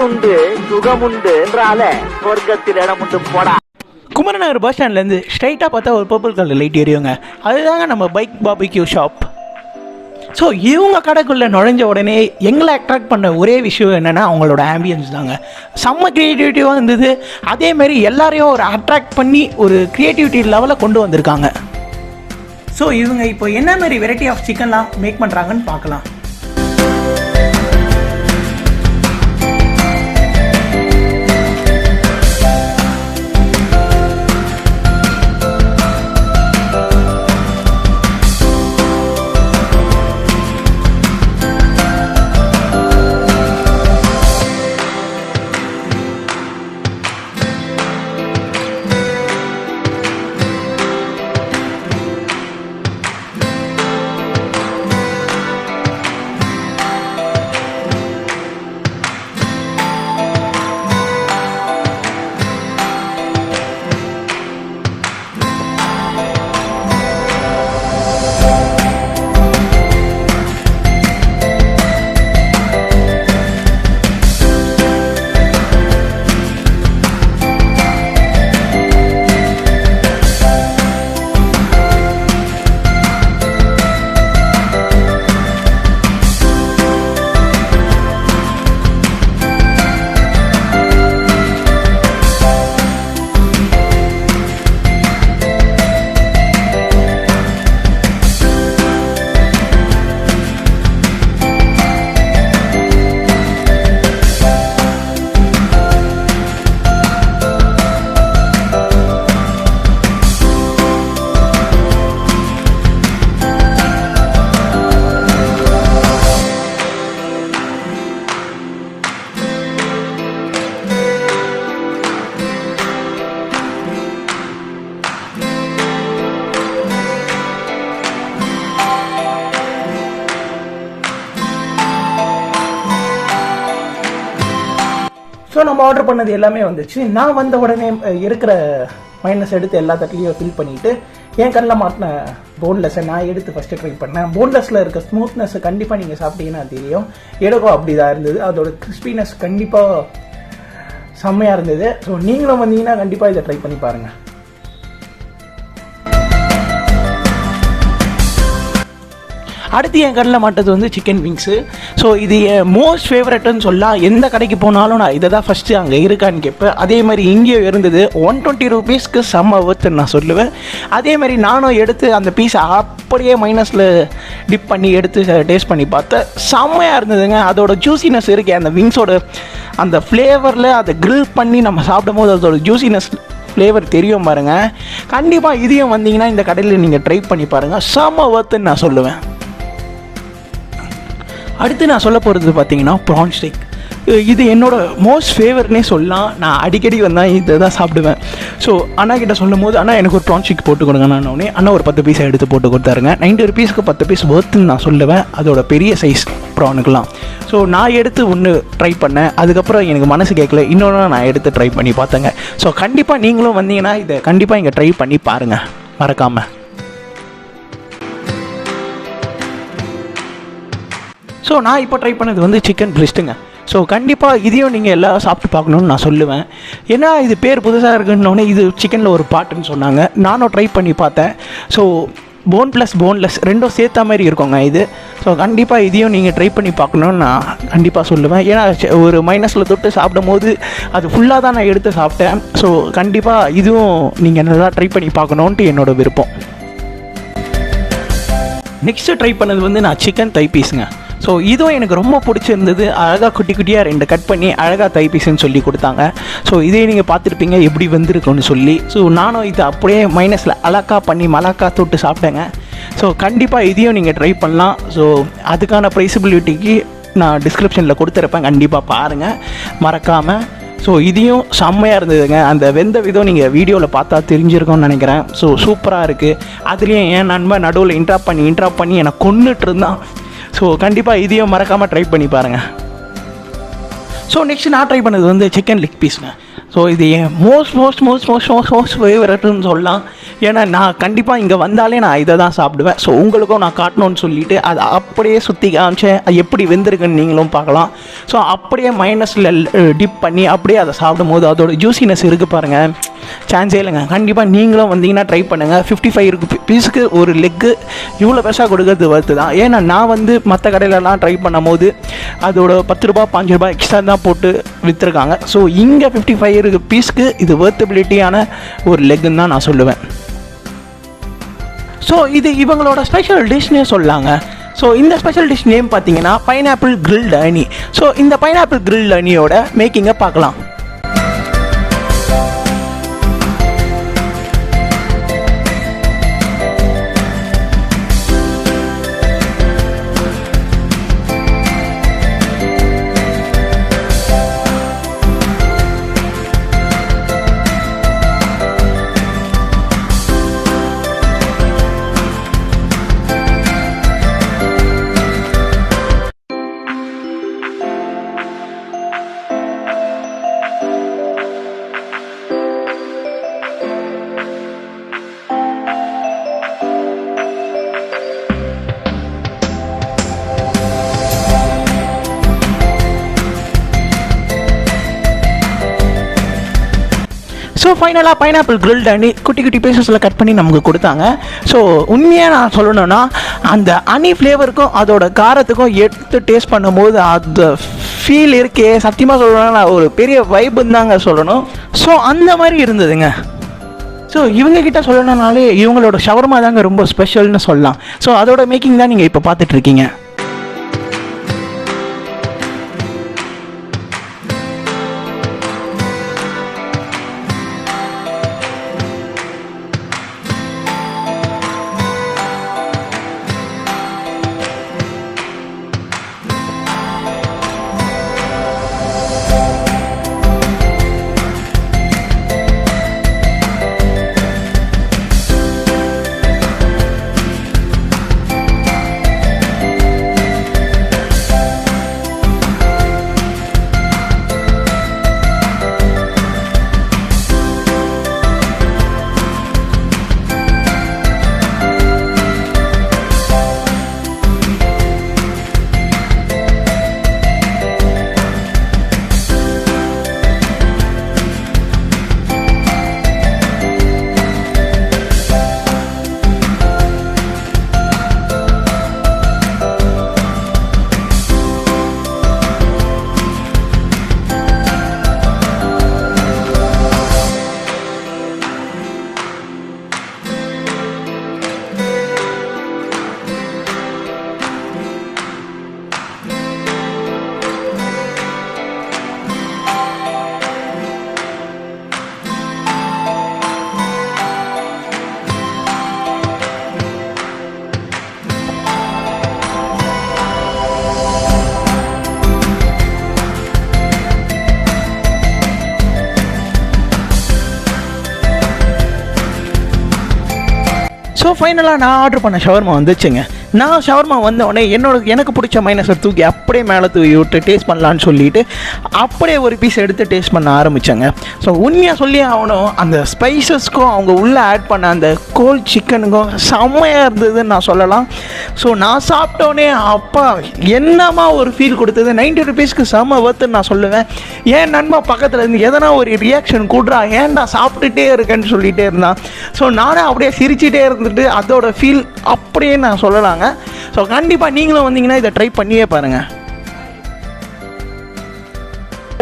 Undu Sugam Undu என்றால சொர்க்கத்தில் இடம் உண்டு போடா. குமரநகர் பஸ் ஸ்டாண்ட்லேருந்து ஸ்ட்ரைட்டாக பார்த்தா ஒரு பர்பிள் கலர் லைட் எரியுங்க. அதுதாங்க நம்ம பார்பிக்யூ ஷாப். ஸோ இவங்க கடைக்குள்ளே நுழைஞ்ச உடனே எங்களை அட்ராக்ட் பண்ண ஒரே விஷயம் என்னென்னா அவங்களோட ஆம்பியன்ஸ் தாங்க. செம்ம க்ரியேட்டிவிட்டியாக இருந்தது. அதேமாரி எல்லாரையும் ஒரு அட்ராக்ட் பண்ணி ஒரு க்ரியேட்டிவிட்டி லெவலில் கொண்டு வந்திருக்காங்க. ஸோ இவங்க இப்போ என்ன மாதிரி வெரைட்டி ஆஃப் சிக்கன்லாம் மேக் பண்ணுறாங்கன்னு பார்க்கலாம். ஸோ நம்ம ஆர்டர் பண்ணது எல்லாமே வந்துச்சு. நான் வந்த உடனே இருக்கிற மைனஸ் எடுத்து எல்லா தட்டிலையும் ஃபில் பண்ணிவிட்டு என் கண்ணில் மாட்டின போன்லெஸ்ஸை நான் எடுத்து ஃபஸ்ட்டு ட்ரை பண்ணேன். போன்லெஸ்ஸில் இருக்க ஸ்மூத்னஸ்ஸை கண்டிப்பாக நீங்கள் சாப்பிட்டீங்கன்னா தெரியும். எனக்கும் அப்படி தான் இருந்தது. அதோட கிறிஸ்பினஸ் கண்டிப்பாக செம்மையாக இருந்தது. ஸோ நீங்களும் வந்தீங்கன்னா கண்டிப்பாக இதை ட்ரை பண்ணி பாருங்கள். அடுத்து என் கடையில் மாட்டது வந்து சிக்கன் விங்ஸு. ஸோ இது என் மோஸ்ட் ஃபேவரட்னு சொல்லலாம். எந்த கடைக்கு போனாலும் நான் இதை தான் ஃபஸ்ட்டு அங்கே இருக்கான்னு கேட்பேன். அதே மாதிரி இங்கேயும் இருந்தது. 120 ரூபீஸ்க்கு செம்ம ஒர்த்துன்னு நான் சொல்லுவேன். அதே மாதிரி நானும் எடுத்து அந்த பீஸை அப்படியே மைனஸில் டிப் பண்ணி எடுத்து டேஸ்ட் பண்ணி பார்த்தேன். செம்மையாக இருந்ததுங்க. அதோட ஜூசினஸ் இருக்கே அந்த விங்ஸோட அந்த ஃப்ளேவரில் அதை க்ரில் பண்ணி நம்ம சாப்பிடும் போது அதோட ஜூசினஸ் ஃப்ளேவர் தெரியும் பாருங்கள். கண்டிப்பாக இதையும் வந்தீங்கன்னா இந்த கடையில் நீங்கள் ட்ரை பண்ணி பாருங்கள். செம்ம ஒர்த்துன்னு நான் சொல்லுவேன். அடுத்து நான் சொல்ல போகிறது பார்த்தீங்கன்னா ப்ரான் ஸ்டேக். இது என்னோடய மோஸ்ட் ஃபேவர்ட்னே சொல்லலாம். நான் அடிக்கடி வந்தால் இதை தான் சாப்பிடுவேன். ஸோ அண்ணா கிட்ட சொல்லும் போது அண்ணா எனக்கு ஒரு ப்ரான் ஸ்டேக் போட்டு கொடுங்க. நான் உடனே அண்ணா ஒரு 10 பீஸை எடுத்து போட்டு கொடுத்தாருங்க. 90 ரூபீஸ்க்கு 10 பீஸ் ஒர்த்துன்னு நான் சொல்லுவேன். அதோட பெரிய சைஸ் ப்ரானுக்கெலாம். ஸோ நான் எடுத்து ஒன்று ட்ரை பண்ணேன். அதுக்கப்புறம் எனக்கு மனசு கேட்கல, இன்னொன்று நான் எடுத்து ட்ரை பண்ணி பார்த்தேங்க. ஸோ கண்டிப்பாக நீங்களும் வந்தீங்கன்னா இதை கண்டிப்பாக இங்கே ட்ரை பண்ணி பாருங்கள் மறக்காமல். ஸோ நான் இப்போ ட்ரை பண்ணது வந்து சிக்கன் பிரெஸ்ட்டுங்க. ஸோ கண்டிப்பாக இதையும் நீங்கள் எல்லாம் சாப்பிட்டு பார்க்கணுன்னு நான் சொல்லுவேன். ஏன்னா இது பேர் புதுசாக இருக்குன்னொடனே இது சிக்கனில் ஒரு பாட்டுன்னு சொன்னாங்க. நானும் ட்ரை பண்ணி பார்த்தேன். ஸோ போன் ப்ளஸ் போன்லெஸ் ரெண்டும் சேர்த்த மாதிரி இருக்குங்க இது. ஸோ கண்டிப்பாக இதையும் நீங்கள் ட்ரை பண்ணி பார்க்கணுன்னு நான் கண்டிப்பாக சொல்லுவேன். ஏன்னா ஒரு மைனஸில் தொட்டு சாப்பிடும் போது அது ஃபுல்லாக தான் நான் எடுத்து சாப்பிட்டேன். ஸோ கண்டிப்பாக இதுவும் நீங்கள் நல்லா ட்ரை பண்ணி பார்க்கணுன்ட்டு என்னோடய விருப்பம். நெக்ஸ்ட்டு ட்ரை பண்ணது வந்து நான் சிக்கன் தை பீஸுங்க. ஸோ இதுவும் எனக்கு ரொம்ப பிடிச்சிருந்தது. அழகாக குட்டி குட்டியாக 2 கட் பண்ணி அழகாக தை பீஸுன்னு சொல்லி கொடுத்தாங்க. ஸோ இதே நீங்கள் பார்த்துருப்பீங்க எப்படி வந்திருக்குன்னு சொல்லி. ஸோ நானும் இதை அப்படியே மைனஸில் அழகாக பண்ணி மலக்கா தொட்டு சாப்பிட்டேங்க. ஸோ கண்டிப்பாக இதையும் நீங்கள் ட்ரை பண்ணலாம். ஸோ அதுக்கான ப்ரைஸபிலிட்டிக்கு நான் டிஸ்கிரிப்ஷனில் கொடுத்துருப்பேன். கண்டிப்பாக பாருங்கள் மறக்காமல். ஸோ இதையும் செம்மையாக இருந்ததுங்க. அந்த வெந்த விதம் நீங்கள் வீடியோவில் பார்த்தா தெரிஞ்சிருக்கோன்னு நினைக்கிறேன். ஸோ சூப்பராக இருக்குது. அதுலேயும் என் நண்பன் நடுவில் இன்ட்ராப் பண்ணி என்னை கொன்னுட்டு இருந்தான். ஸோ கண்டிப்பாக இதையும் மறக்காமல் ட்ரை பண்ணி பாருங்கள். ஸோ நெக்ஸ்ட் நான் ட்ரை பண்ணது வந்து சிக்கன் லெக் பீஸுங்க. ஸோ இது என் மோஸ்ட் ஃபேவரட்னு சொல்லலாம். ஏன்னா நான் கண்டிப்பாக இங்கே வந்தாலே நான் இதை தான் சாப்பிடுவேன். ஸோ உங்களுக்கும் நான் காட்டணும்னு சொல்லிவிட்டு அதை அப்படியே சுற்றி காமிச்சேன். அது எப்படி வெந்திருக்குன்னு நீங்களும் பார்க்கலாம். ஸோ அப்படியே மைனஸில் டிப் பண்ணி அப்படியே அதை சாப்பிடும் போது அதோட ஜூசினஸ் இருக்குது பாருங்கள், சான்ஸே இல்லைங்க. கண்டிப்பாக நீங்களும் வந்தீங்கன்னா ட்ரை பண்ணுங்கள். 55 பீஸுக்கு ஒரு லெக்கு இவ்வளோ பெருசாக கொடுக்கறது வறுத்து தான். ஏன்னா நான் வந்து மற்ற கடையிலலாம் ட்ரை பண்ணும் போது அதோட 10 ரூபா 5 ரூபா எக்ஸ்ட்ரா தான் போட்டு விற்றுருக்காங்க. ஸோ இங்கே 55 பீஸ்க்கு இது வர்த்தபிலிட்டியான ஒரு லெக்குன்னு தான் நான் சொல்லுவேன். ஸோ இது இவங்களோட ஸ்பெஷல் டிஷ்னே சொல்லாங்க. ஸோ இந்த ஸ்பெஷல் டிஷ் நேம் பார்த்தீங்கன்னா பைனாப்பிள் கிரில்டு அனி. ஸோ இந்த பைனாப்பிள் கிரில்டு அனியோட மேக்கிங்கை பார்க்கலாம். ஸோ ஃபைனலாக பைனாப்பிள் கிரில்டு அனி குட்டி குட்டி பீசஸில் கட் பண்ணி நமக்கு கொடுத்தாங்க. ஸோ உண்மையாக நான் சொல்லணும்னா அந்த அனி ஃப்ளேவருக்கும் அதோட காரத்துக்கும் எடுத்து டேஸ்ட் பண்ணும்போது அந்த ஃபீல் இருக்கே, சத்தியமாக சொல்லணும்னா ஒரு பெரிய வைப்புன்னு தாங்க சொல்லணும். ஸோ அந்த மாதிரி இருந்ததுங்க. ஸோ இவங்ககிட்ட சொல்லணும்னாலே இவங்களோட ஷவர்மா தாங்க ரொம்ப ஸ்பெஷல்னு சொல்லலாம். ஸோ அதோட மேக்கிங் தான் நீங்கள் இப்போ பார்த்துட்ருக்கீங்க. ஸோ ஃபைனலாக நான் ஆர்டர் பண்ண ஷவர்மா வந்துச்சுங்க. நான் ஷவர்மா வந்தோடனே எனக்கு பிடிச்ச மைனஸை தூக்கி அப்படியே மேலே தூக்கி விட்டு டேஸ்ட் பண்ணலான்னு சொல்லிவிட்டு அப்படியே ஒரு பீஸ் எடுத்து டேஸ்ட் பண்ண ஆரம்பித்தேங்க. ஸோ உண்மையாக சொல்லி ஆகணும், அந்த ஸ்பைசஸ்க்கும் அவங்க உள்ளே ஆட் பண்ண அந்த கோல்ட் சிக்கனுக்கும் செம்மையாக இருந்ததுன்னு நான் சொல்லலாம். ஸோ நான் சாப்பிட்டோன்னே அப்பா என்னமா ஒரு ஃபீல் கொடுத்தது. 90 ருபீஸ்க்கு செம்ம ஒர்த்துன்னு நான் சொல்லுவேன். ஏன் நண்பா பக்கத்தில் இருந்து எதனா ஒரு ரியாக்ஷன் கூடுறா, ஏன்டா சாப்பிட்டுட்டே இருக்கேன்னு சொல்லிகிட்டே இருந்தான். ஸோ நானே அப்படியே சிரிச்சிட்டே இருந்துட்டு அதோட ஃபீல் அப்படியே நான் சொல்லலாங்க. ஸோ கண்டிப்பாக நீங்களும் வந்தீங்கன்னா இதை ட்ரை பண்ணியே பாருங்கள்.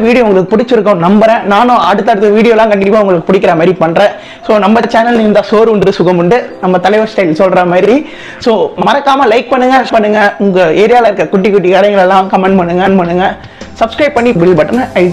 வீடியோ உங்களுக்கு பிடிச்சிருக்கோம் நம்புறேன். நானும் அடுத்தடுத்த வீடியோலாம் கண்டிப்பாக உங்களுக்கு பிடிக்கிற மாதிரி பண்ணுறேன். ஸோ நம்ம சேனல் இந்த சோறு உண்டு சுகம் உண்டு, நம்ம தலைவர் ஸ்டைல் சொல்கிற மாதிரி. ஸோ மறக்காமல் லைக் பண்ணுங்கள். உங்கள் ஏரியாவில் இருக்க குட்டி குட்டி கடைகளெல்லாம் கமெண்ட் பண்ணுங்க. சப்ஸ்கிரைப் பண்ணி பில் பட்டனை